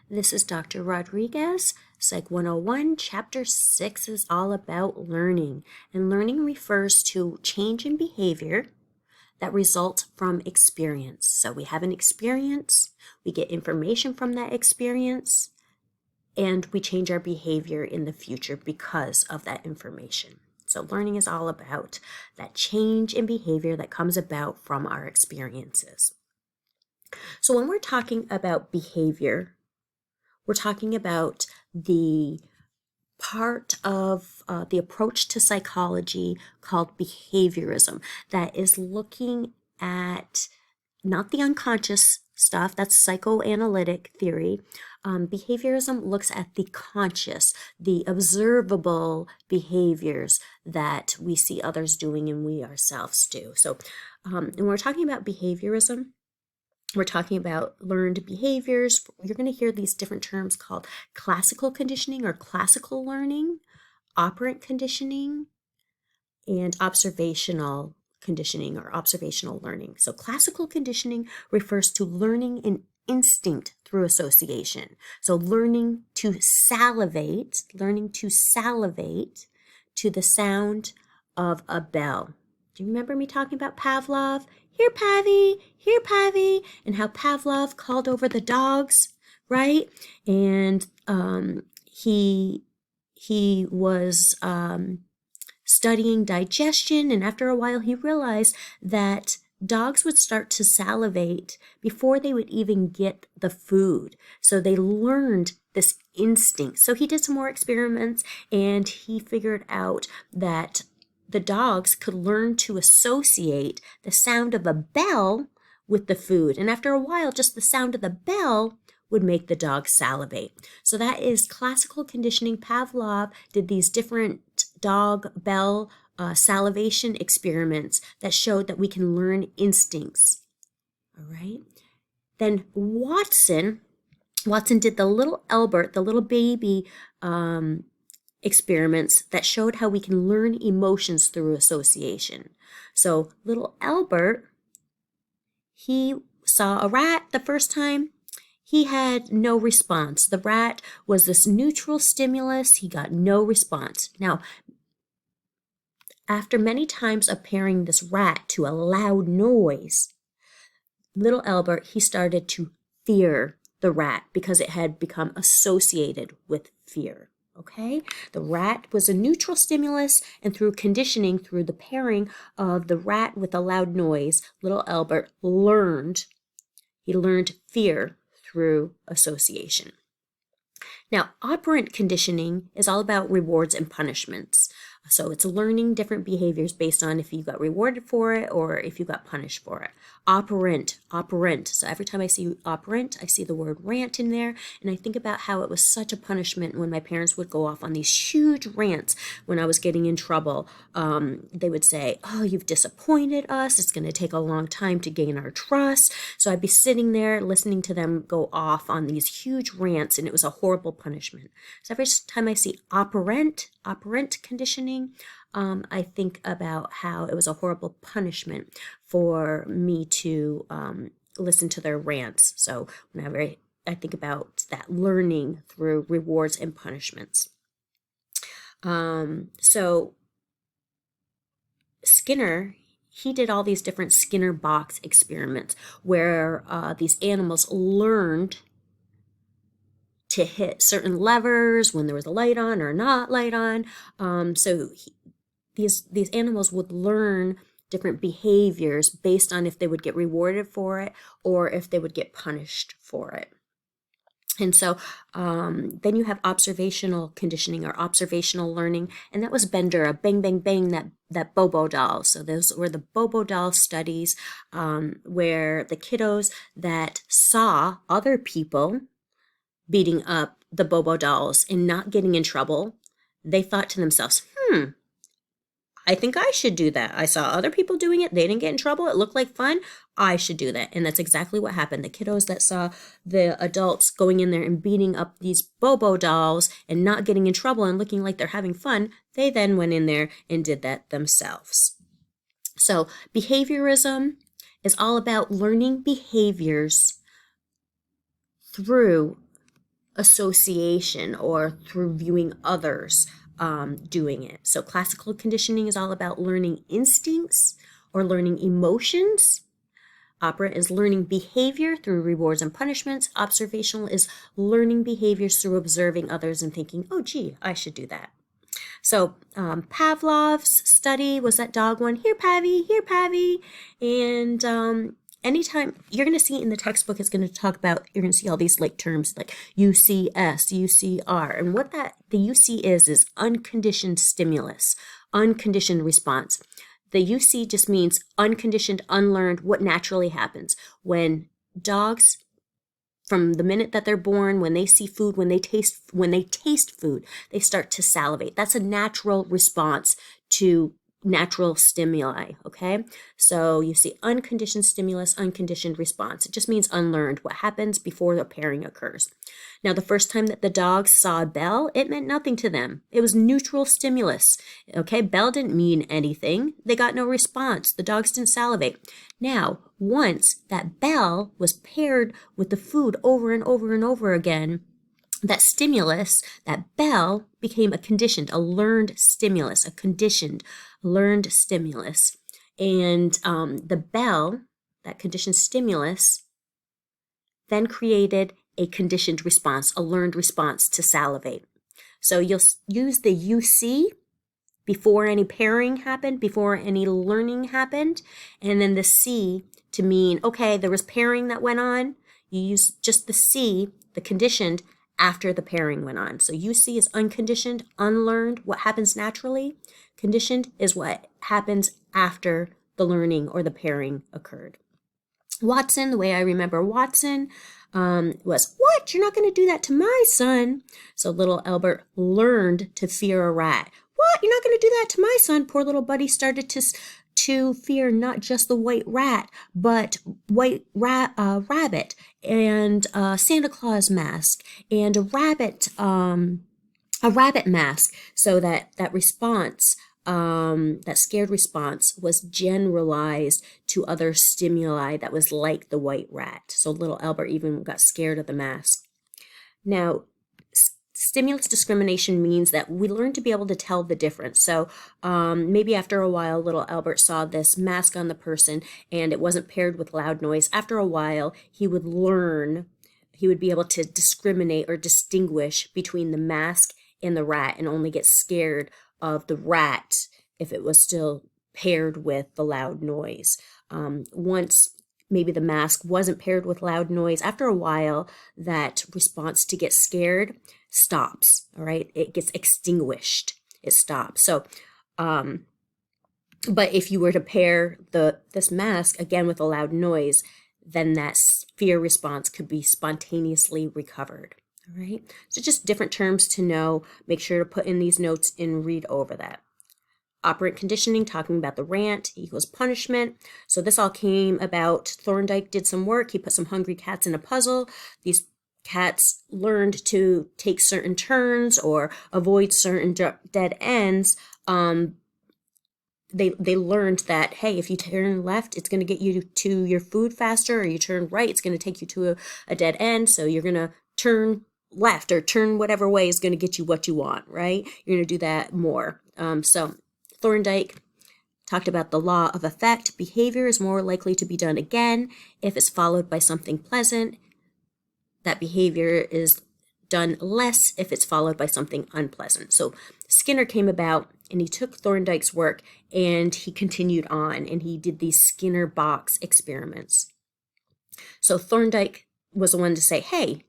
This is Dr. Rodriguez. Psych 101, Chapter 6 is all about learning. And learning refers to change in behavior that results from experience. So we have an experience, we get information from that experience, and we change our behavior in the future because of that information. So learning is all about that change in behavior that comes about from our experiences. So when we're talking about behavior, we're talking about the part of the approach to psychology called behaviorism that is looking at not the unconscious stuff, that's psychoanalytic theory. Behaviorism looks at the conscious, the observable behaviors that we see others doing and we ourselves do. So when we're talking about behaviorism, we're talking about learned behaviors. You're going to hear these different terms called classical conditioning or classical learning, operant conditioning, and observational conditioning or observational learning. So classical conditioning refers to learning an instinct through association. So learning to salivate to the sound of a bell. Do you remember me talking about Pavlov? Here, Pavy, and how Pavlov called over the dogs, right? And he was studying digestion, and after a while he realized that dogs would start to salivate before they would even get the food. So they learned this instinct. So he did some more experiments, and he figured out that the dogs could learn to associate the sound of a bell with the food. And after a while, just the sound of the bell would make the dog salivate. So that is classical conditioning. Pavlov did these different dog bell salivation experiments that showed that we can learn instincts. All right. Then Watson did the little Albert, the little baby experiments that showed how we can learn emotions through association. So little Albert, he saw a rat the first time. He had no response. The rat was this neutral stimulus. He got no response. Now, after many times of pairing this rat to a loud noise, little Albert, he started to fear the rat because it had become associated with fear. Okay, the rat was a neutral stimulus, and through conditioning, through the pairing of the rat with a loud noise, little Albert learned fear through association. Now, operant conditioning is all about rewards and punishments. So it's learning different behaviors based on if you got rewarded for it or if you got punished for it. Operant. So every time I see operant, I see the word rant in there, and I think about how it was such a punishment when my parents would go off on these huge rants when I was getting in trouble. They would say, "Oh, you've disappointed us. It's going to take a long time to gain our trust." So I'd be sitting there listening to them go off on these huge rants, and it was a horrible punishment. So every time I see operant conditioning, I think about how it was a horrible punishment for me to listen to their rants. So whenever I think about that learning through rewards and punishments. So Skinner, he did all these different Skinner box experiments where these animals learned to hit certain levers when there was a light on or not light on. These animals would learn different behaviors based on if they would get rewarded for it or if they would get punished for it. And so then you have observational conditioning or observational learning, and that was Bender, bang, bang, bang, that Bobo doll. So those were the Bobo doll studies where the kiddos that saw other people beating up the Bobo dolls and not getting in trouble, they thought to themselves, I think I should do that. I saw other people doing it. They didn't get in trouble. It looked like fun. I should do that. And that's exactly what happened. The kiddos that saw the adults going in there and beating up these Bobo dolls and not getting in trouble and looking like they're having fun, they then went in there and did that themselves. So behaviorism is all about learning behaviors through association or through viewing others doing it. So classical conditioning is all about learning instincts or learning emotions. Operant is learning behavior through rewards and punishments. Observational is learning behaviors through observing others and thinking, oh, gee, I should do that. So Pavlov's study was that dog one, here, Pavy, here, Pavy. And anytime you're going to see in the textbook, it's going to talk about, you're going to see all these like terms like UCS, UCR. And what the UC is unconditioned stimulus, unconditioned response. The UC just means unconditioned, unlearned, what naturally happens. When dogs, from the minute that they're born, when they see food, when they taste food, they start to salivate. That's a natural response to natural stimuli, okay? So you see unconditioned stimulus, unconditioned response. It just means unlearned, what happens before the pairing occurs. Now, the first time that the dogs saw a bell, it meant nothing to them. It was neutral stimulus, okay? Bell didn't mean anything. They got no response. The dogs didn't salivate. Now, once that bell was paired with the food over and over and over again, that stimulus, that bell, became a conditioned, a learned stimulus, a conditioned, learned stimulus. And the bell, that conditioned stimulus, then created a conditioned response, a learned response to salivate. So you'll use the UC before any pairing happened, before any learning happened, and then the C to mean, okay, there was pairing that went on. You use just the C, the conditioned, after the pairing went on. So UC is unconditioned, unlearned, what happens naturally. Conditioned is what happens after the learning or the pairing occurred. Watson, the way I remember Watson, was, what? You're not going to do that to my son. So little Albert learned to fear a rat. What? You're not going to do that to my son. Poor little buddy started to fear not just the white rat, but white rabbit and Santa Claus mask and a rabbit mask. So that response, that scared response, was generalized to other stimuli that was like the white rat. So little Albert even got scared of the mask. Now, stimulus discrimination means that we learn to be able to tell the difference. So maybe after a while, little Albert saw this mask on the person and it wasn't paired with loud noise. After a while, he would be able to discriminate or distinguish between the mask and the rat and only get scared of the rat if it was still paired with the loud noise. Once maybe the mask wasn't paired with loud noise, after a while, that response to get scared stops, all right? It gets extinguished. It stops. So, but if you were to pair this mask again with a loud noise, then that fear response could be spontaneously recovered, all right? So just different terms to know. Make sure to put in these notes and read over that. Operant conditioning, talking about the rant equals punishment. So this all came about, Thorndike did some work. He put some hungry cats in a puzzle. These cats learned to take certain turns or avoid certain dead ends. They learned that, hey, if you turn left, it's going to get you to your food faster, or you turn right, it's going to take you to a dead end. So you're going to turn left or turn whatever way is going to get you what you want, right? You're going to do that more. So Thorndike talked about the law of effect. Behavior is more likely to be done again if it's followed by something pleasant. That behavior is done less if it's followed by something unpleasant. So Skinner came about and he took Thorndike's work and he continued on and he did these Skinner box experiments. So Thorndike was the one to say, hey,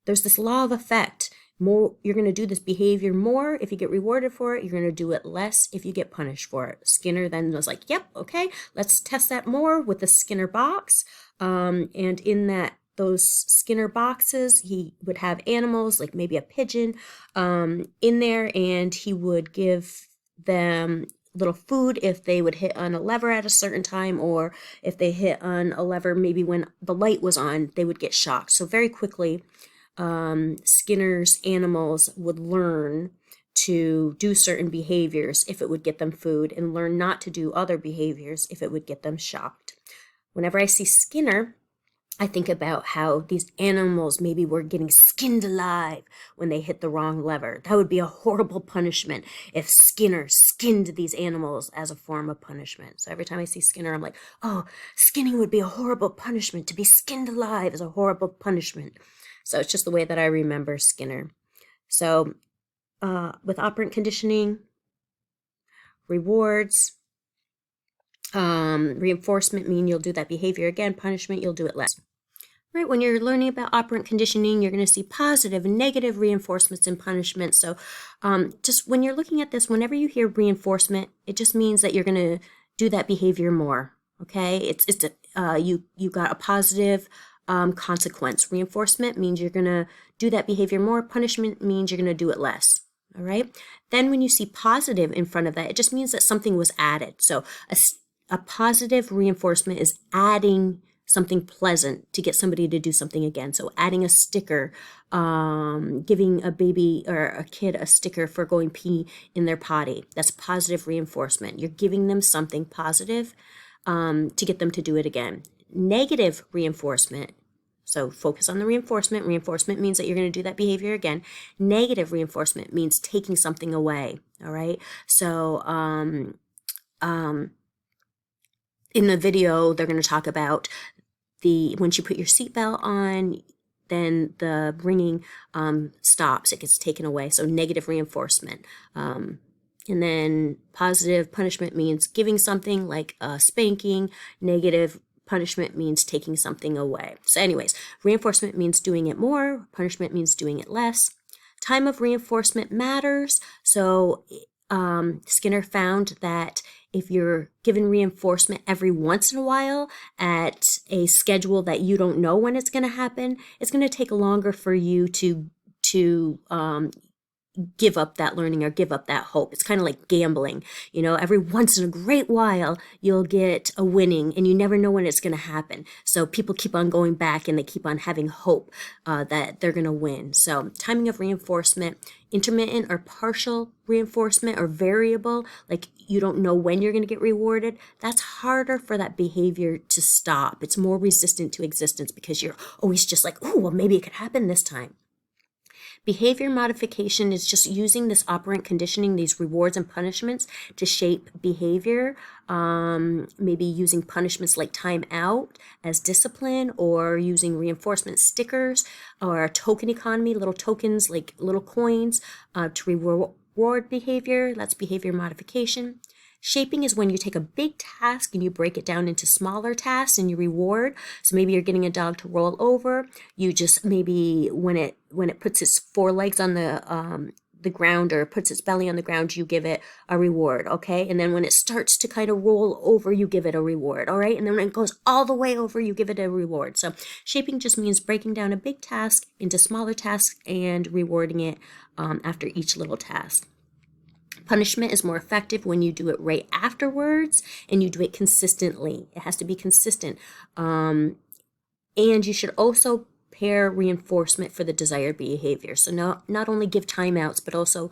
there's this law of effect. You're going to do this behavior more if you get rewarded for it. You're going to do it less if you get punished for it. Skinner then was like, yep, okay, let's test that more with the Skinner box. And in those Skinner boxes, he would have animals like maybe a pigeon in there, and he would give them little food if they would hit on a lever at a certain time, or if they hit on a lever maybe when the light was on, they would get shocked. So very quickly, Skinner's animals would learn to do certain behaviors if it would get them food, and learn not to do other behaviors if it would get them shocked. Whenever I see Skinner, I think about how these animals maybe were getting skinned alive when they hit the wrong lever. That would be a horrible punishment if Skinner skinned these animals as a form of punishment. So every time I see Skinner, I'm like, oh, skinning would be a horrible punishment. To be skinned alive is a horrible punishment. So it's just the way that I remember Skinner. So with operant conditioning, rewards, reinforcement mean you'll do that behavior again. Punishment, you'll do it less. Right, when you're learning about operant conditioning, you're going to see positive and negative reinforcements and punishment. So just when you're looking at this, whenever you hear reinforcement, it just means that you're going to do that behavior more. Okay, you got a positive consequence. Reinforcement means you're going to do that behavior more. Punishment means you're going to do it less. All right. Then when you see positive in front of that, it just means that something was added. So a positive reinforcement is adding something pleasant to get somebody to do something again. So adding a sticker, giving a baby or a kid a sticker for going pee in their potty. That's positive reinforcement. You're giving them something positive to get them to do it again. Negative reinforcement. So focus on the reinforcement. Reinforcement means that you're going to do that behavior again. Negative reinforcement means taking something away. All right. So in the video, they're going to talk about once you put your seatbelt on, then the ringing stops. It gets taken away. So negative reinforcement. And then positive punishment means giving something like spanking. Negative punishment means taking something away. So anyways, reinforcement means doing it more. Punishment means doing it less. Time of reinforcement matters. So Skinner found that if you're given reinforcement every once in a while at a schedule that you don't know when it's going to happen, it's going to take longer for you to give up that learning or give up that hope. It's kind of like gambling. You know, every once in a great while, you'll get a winning and you never know when it's going to happen. So people keep on going back and they keep on having hope that they're going to win. So timing of reinforcement, intermittent or partial reinforcement or variable, like you don't know when you're going to get rewarded, that's harder for that behavior to stop. It's more resistant to existence because you're always just like, oh, well, maybe it could happen this time. Behavior modification is just using this operant conditioning, these rewards and punishments to shape behavior. Maybe using punishments like time out as discipline, or using reinforcement stickers or token economy, little tokens like little coins to reward behavior. That's behavior modification. Shaping is when you take a big task and you break it down into smaller tasks and you reward. So maybe you're getting a dog to roll over. You just maybe when it puts its forelegs on the ground or puts its belly on the ground, you give it a reward, okay? And then when it starts to kind of roll over, you give it a reward, all right? And then when it goes all the way over, you give it a reward. So shaping just means breaking down a big task into smaller tasks and rewarding it after each little task. Punishment is more effective when you do it right afterwards and you do it consistently. It has to be consistent. And you should also pair reinforcement for the desired behavior. So not only give timeouts, but also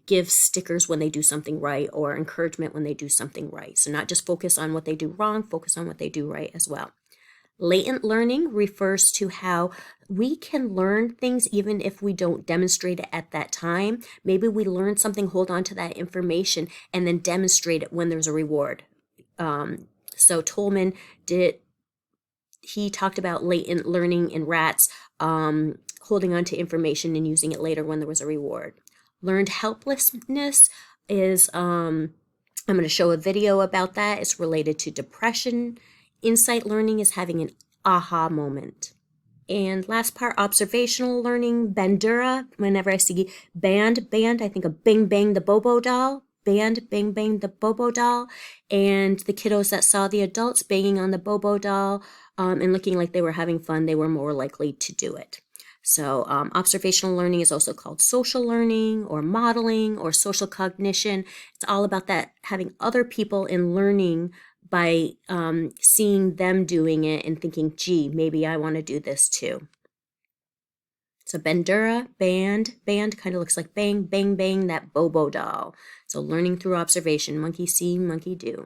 give stickers when they do something right or encouragement when they do something right. So not just focus on what they do wrong, focus on what they do right as well. Latent learning refers to how we can learn things even if we don't demonstrate it at that time. Maybe we learn something, hold on to that information, and then demonstrate it when there's a reward. So Tolman he talked about latent learning in rats, holding on to information and using it later when there was a reward. Learned helplessness is, I'm going to show a video about that. It's related to depression. Insight learning is having an aha moment. And last part, observational learning, Bandura. Whenever I see band, I think of Bang Bang the Bobo doll. Band, Bang Bang the Bobo doll. And the kiddos that saw the adults banging on the Bobo doll and looking like they were having fun, they were more likely to do it. So observational learning is also called social learning or modeling or social cognition. It's all about that, having other people in learning by seeing them doing it and thinking, gee, maybe I want to do this too. So Bandura, band kind of looks like bang, bang, bang, that Bobo doll. So learning through observation, monkey see, monkey do.